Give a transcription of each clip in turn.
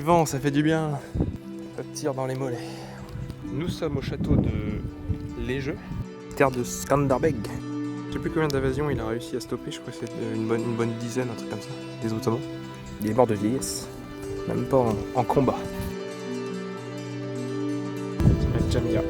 vent, ça fait du bien. Ça tire dans les mollets. Nous sommes au château de Legeux, terre de Skanderbeg. Je sais plus combien d'invasions il a réussi à stopper, je crois que c'est une bonne dizaine, un truc comme ça, des Ottomans. Il est mort de vieillesse, même pas en combat. C'est Jamia.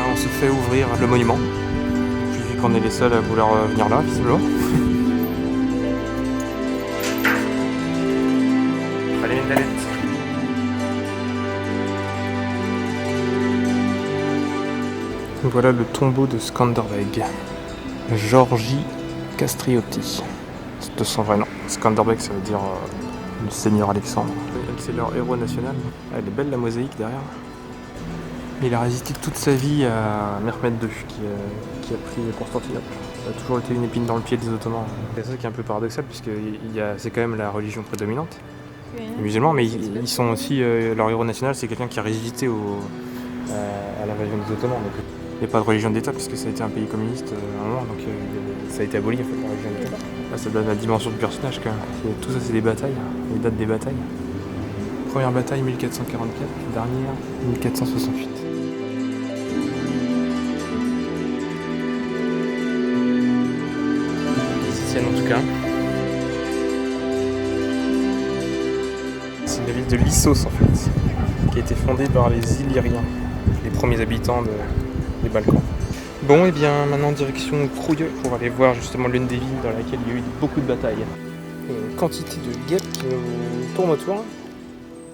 On se fait ouvrir le monument, vu qu'on est les seuls à vouloir venir là, visiblement. Allez, une galette. Voilà le tombeau de Skanderbeg. Georgi Kastriotti. C'est de son vrai nom. Skanderbeg, ça veut dire le seigneur Alexandre. C'est leur héros national. Elle est belle la mosaïque derrière. Il a résisté toute sa vie à Mehmed II qui a pris Constantinople. Ça a toujours été une épine dans le pied des Ottomans. C'est ça qui est un peu paradoxal puisque c'est quand même la religion prédominante, les musulmans, mais ils sont aussi, leur héros national c'est quelqu'un qui a résisté à l'invasion des Ottomans. Donc, il n'y a pas de religion d'État puisque ça a été un pays communiste à un moment, donc ça a été aboli en fait la religion d'État. Là ça donne la dimension du personnage quand même. Tout ça c'est des batailles, les dates des batailles. Première bataille 1444, dernière 1468. En tout cas, c'est une ville de Lissos en fait, qui a été fondée par les Illyriens, les premiers habitants des Balkans. Bon, et bien maintenant direction Krouïe pour aller voir justement l'une des villes dans laquelle il y a eu beaucoup de batailles. Une quantité de guêpes qui nous tournent autour.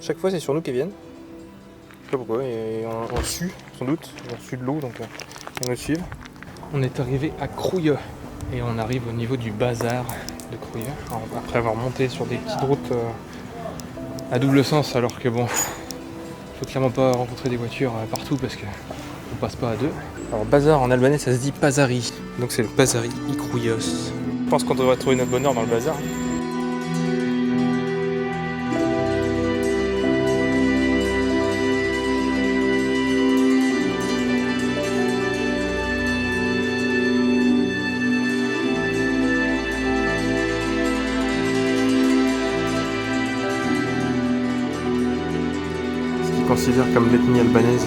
Chaque fois c'est sur nous qu'elles viennent. Je sais pas pourquoi, et on sue sans doute, on sue de l'eau donc elles nous suivent. On est arrivé à Krouïe. Et on arrive au niveau du bazar de Krouïe, après avoir monté sur des petites routes à double sens, alors que bon, faut clairement pas rencontrer des voitures partout parce que on passe pas à deux. Alors bazar en albanais ça se dit pazari, donc c'est le pazari i Krouïos. Je pense qu'on devrait trouver notre bonheur dans le bazar. Considère comme l'ethnie albanaise.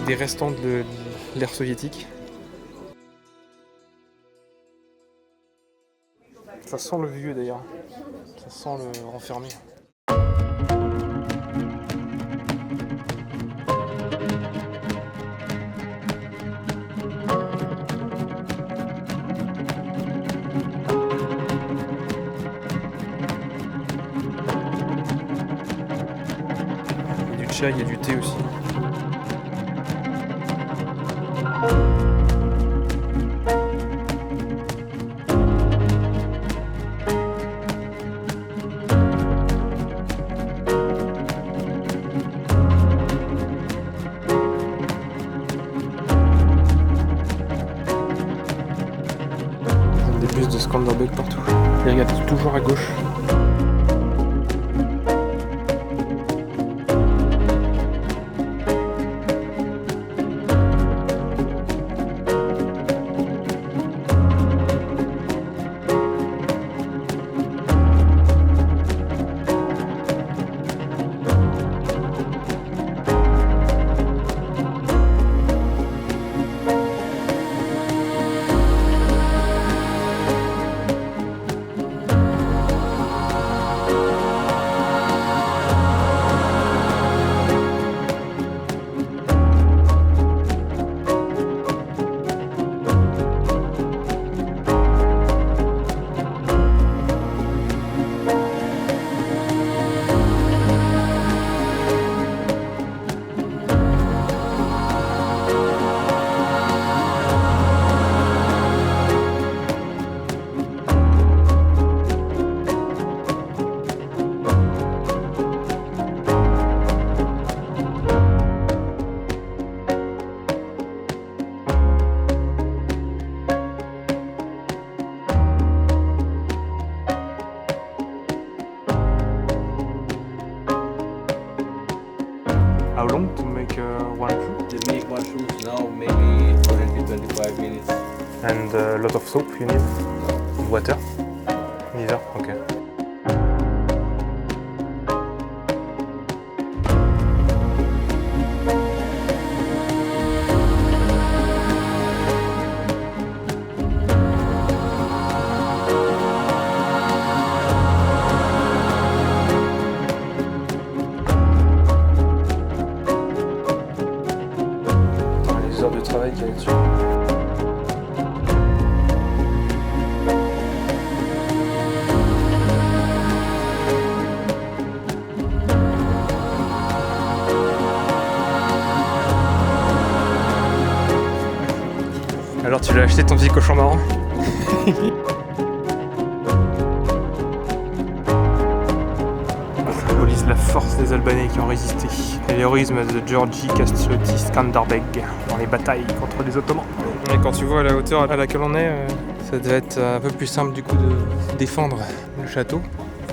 Des restants de l'ère soviétique. Ça sent le vieux d'ailleurs, ça sent le renfermé. Il y a du chai, il y a du thé aussi. De Skanderbeg partout. Et regardez, toujours à gauche. And a lot of soap you need. Water. Neither. Okay. Les heures de travail qu'il y a dessus. Alors tu l'as acheté ton petit cochon marrant? Ça symbolise la force des Albanais qui ont résisté. Et l'héroïsme de Georgi Kastrioti Skanderbeg dans les batailles contre les Ottomans. Et quand tu vois à la hauteur à laquelle on est, ça devait être un peu plus simple du coup de défendre le château.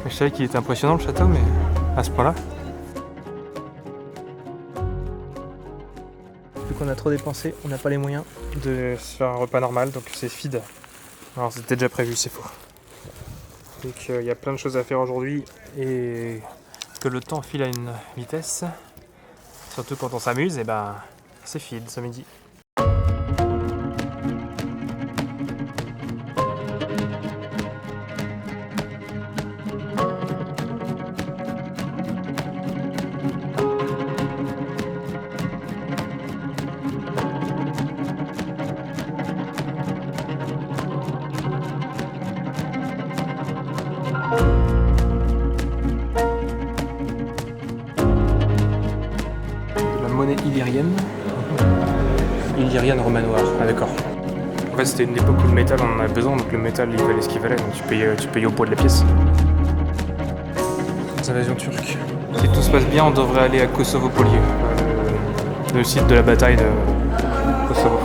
Je savais qu'il était impressionnant le château, mais à ce point-là. Vu qu'on a trop dépensé, on n'a pas les moyens de se faire un repas normal, donc c'est feed. Alors c'était déjà prévu, c'est faux. Donc il y a plein de choses à faire aujourd'hui et que le temps file à une vitesse, surtout quand on s'amuse, et ben c'est feed ce midi. Monnaie illyrienne. Illyrienne romanoire, ah d'accord. En fait c'était une époque où le métal on en avait besoin, donc le métal il valait ce qu'il valait, donc tu payais au poids de la pièce. Les invasions turques. Si tout se passe bien, on devrait aller à Kosovo-Polier, le site de la bataille de Kosovo.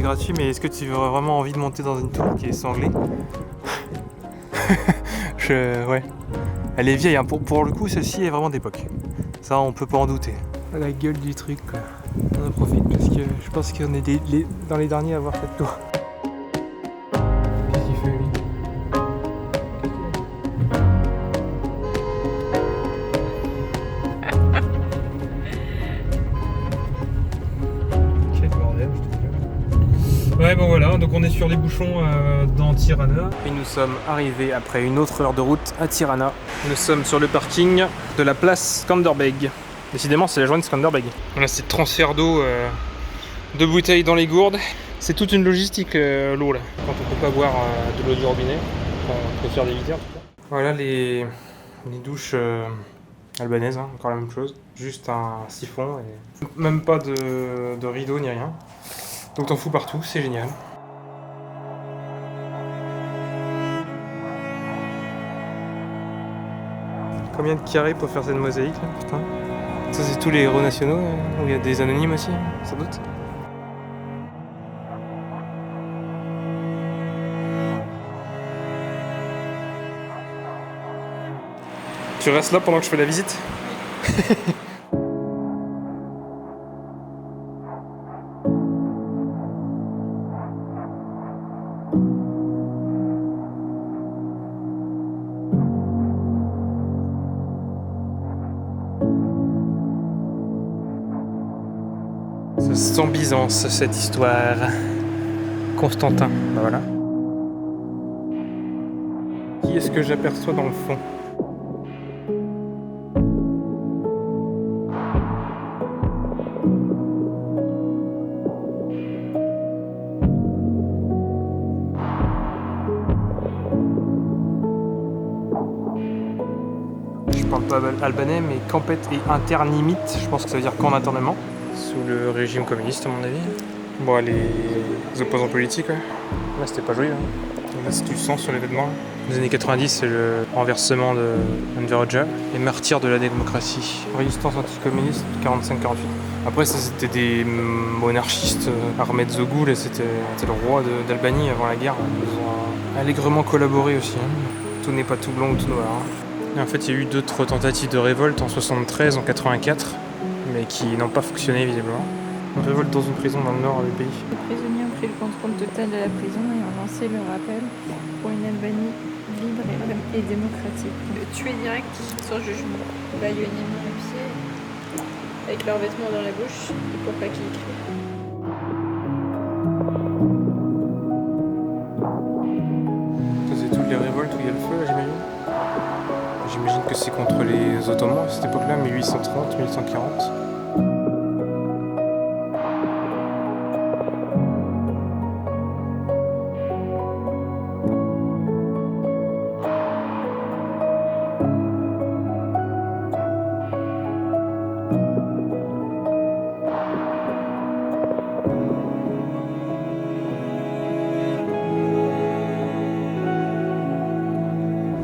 Gratuit, mais est-ce que tu aurais vraiment envie de monter dans une tour qui est sanglée? Ouais. Elle est vieille, hein. Pour le coup, celle-ci est vraiment d'époque. Ça, on peut pas en douter. La gueule du truc, quoi. On en profite parce que je pense qu'on est dans les derniers à voir cette tour. Qu'est-ce qu'il fait, lui? Quel bordel, je te jure. Ouais, bon voilà, donc on est sur les bouchons dans Tirana. Et nous sommes arrivés après une autre heure de route à Tirana. Nous sommes sur le parking de la place Skanderbeg. Décidément, c'est la journée de Skanderbeg. Là, c'est transfert d'eau de bouteilles dans les gourdes. C'est toute une logistique, l'eau là. Quand on peut pas boire de l'eau du robinet, on préfère d'éviter en tout cas. Voilà les douches albanaises, hein, encore la même chose. Juste un siphon et même pas de rideau ni rien. Donc t'en fous partout, c'est génial. Combien de carrés pour faire cette mosaïque là, putain. Ça c'est tous les héros nationaux, où il y a des anonymes aussi, sans doute. Tu restes là pendant que je fais la visite? Sans Byzance, cette histoire. Constantin, bah voilà. Qui Qui est-ce que j'aperçois dans le fond? Je parle pas albanais, mais Kampet et Internimit, je pense que ça veut dire camp d'internement. Sous le régime communiste, à mon avis. Bon, les opposants politiques, ouais. Là, c'était pas joli, hein. Là, c'est du sang sur les vêtements. Les années 90, c'est le renversement de Enver Hoxha, les martyrs de la démocratie. Résistance anticommuniste, 45-48. Après, ça, c'était des monarchistes. Ahmed Zogou, là, c'était le roi d'Albanie avant la guerre. Ils ont allègrement collaboré aussi, hein. Tout n'est pas tout blanc ou tout noir, hein. Et en fait, il y a eu d'autres tentatives de révolte en 73, en 84, mais qui n'ont pas fonctionné visiblement. Une révolte dans une prison dans le nord du pays. Les prisonniers ont pris le contrôle total de la prison et ont lancé le rappel pour une Albanie libre et démocratique. Tuer direct sans jugement. Là, il y a une amie à pied avec leurs vêtements dans la bouche pour pas qu'ils crient. C'est toutes les révoltes où il y a le feu, là, j'imagine. J'imagine que c'est contre les Ottomans à cette époque-là, 1830, 1840.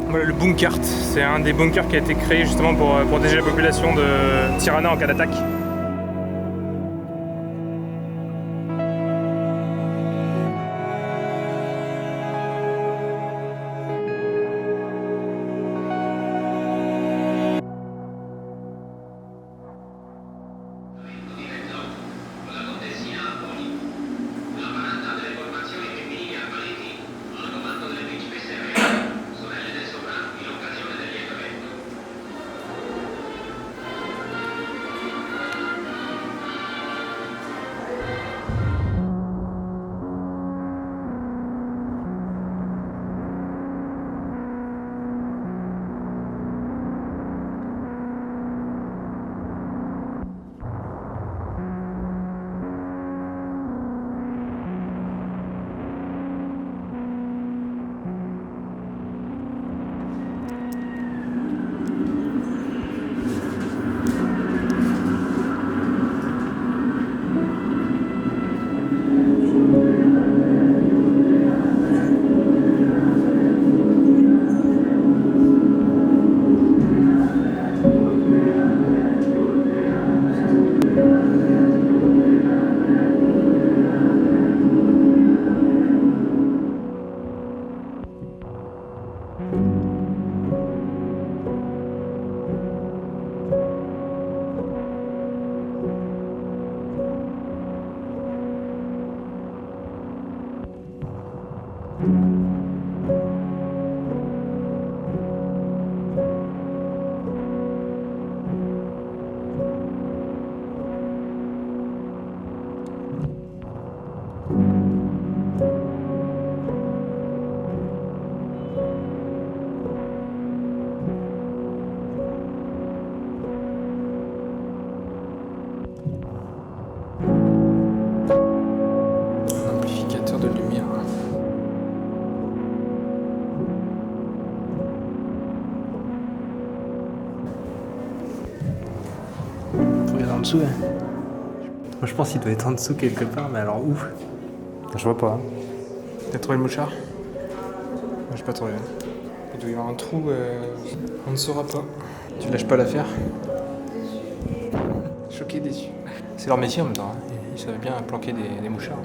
Voilà le Bunkert, c'est un des bunkers qui a été créé justement pour protéger la population de Tirana en cas d'attaque. Dessous, ouais. Moi je pense qu'il doit être en dessous quelque part, mais alors où? Je vois pas. T'as trouvé le mouchard? J'ai pas trouvé. Il doit y avoir un trou, on ne saura pas. Tu lâches pas l'affaire? Choqué, déçu. C'est leur métier en même temps, hein. Ils savaient bien planquer des mouchards.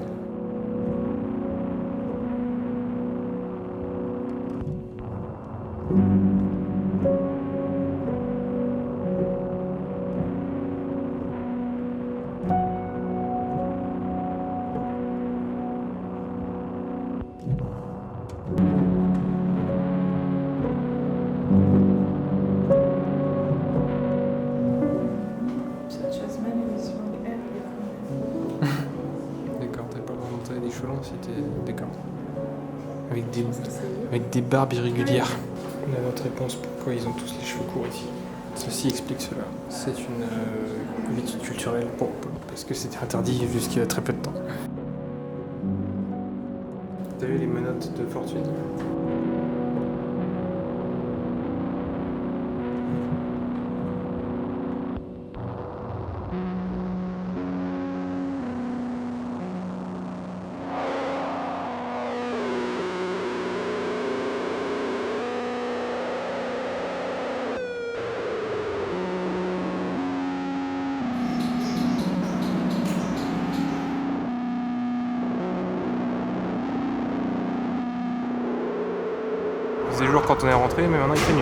D'accord, t'avais pas le droit de monter à l'échelon, c'était d'accord. Avec des barbes irrégulières. On a notre réponse pourquoi ils ont tous les cheveux courts ici. Ceci explique cela. C'est une habitude culturelle parce que c'était interdit jusqu'il y a très peu de temps. T'as vu les menottes de fortune? Il faisait jour quand on est rentré, mais maintenant il fait nuit.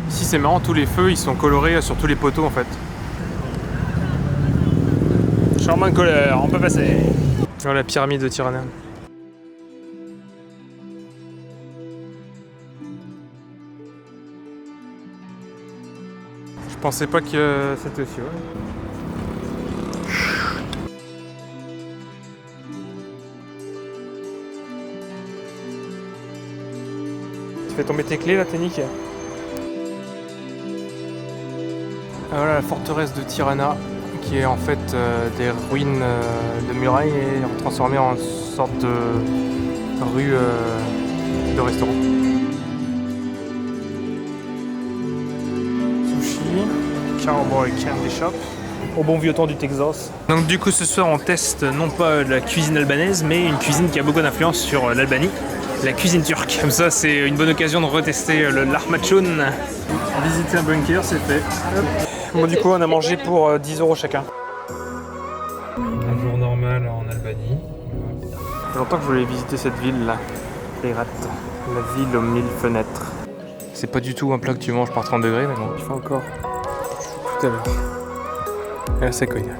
Ici c'est marrant, tous les feux ils sont colorés sur tous les poteaux en fait. Charmant couleur, on peut passer. Voilà la pyramide de Tirana. Je pensais pas que c'était aussi haut. Tu fais tomber tes clés là, t'es niqué. Voilà la forteresse de Tirana, qui est en fait des ruines de murailles et transformées en sorte de rue de restaurant. Cowboy Candy Shop, au bon vieux temps du Texas. Donc du coup ce soir on teste non pas la cuisine albanaise mais une cuisine qui a beaucoup d'influence sur l'Albanie, la cuisine turque. Comme ça c'est une bonne occasion de retester le lahmacun. Visiter un bunker c'est fait. Bon du coup on a mangé pour 10 € chacun. Un jour normal en Albanie. Ça fait longtemps que je voulais visiter cette ville là, Herat, la ville aux 1000 fenêtres. C'est pas du tout un plat que tu manges par 30 degrés mais bon, il fait encore. Tout à l'heure. Et là, ça cogne.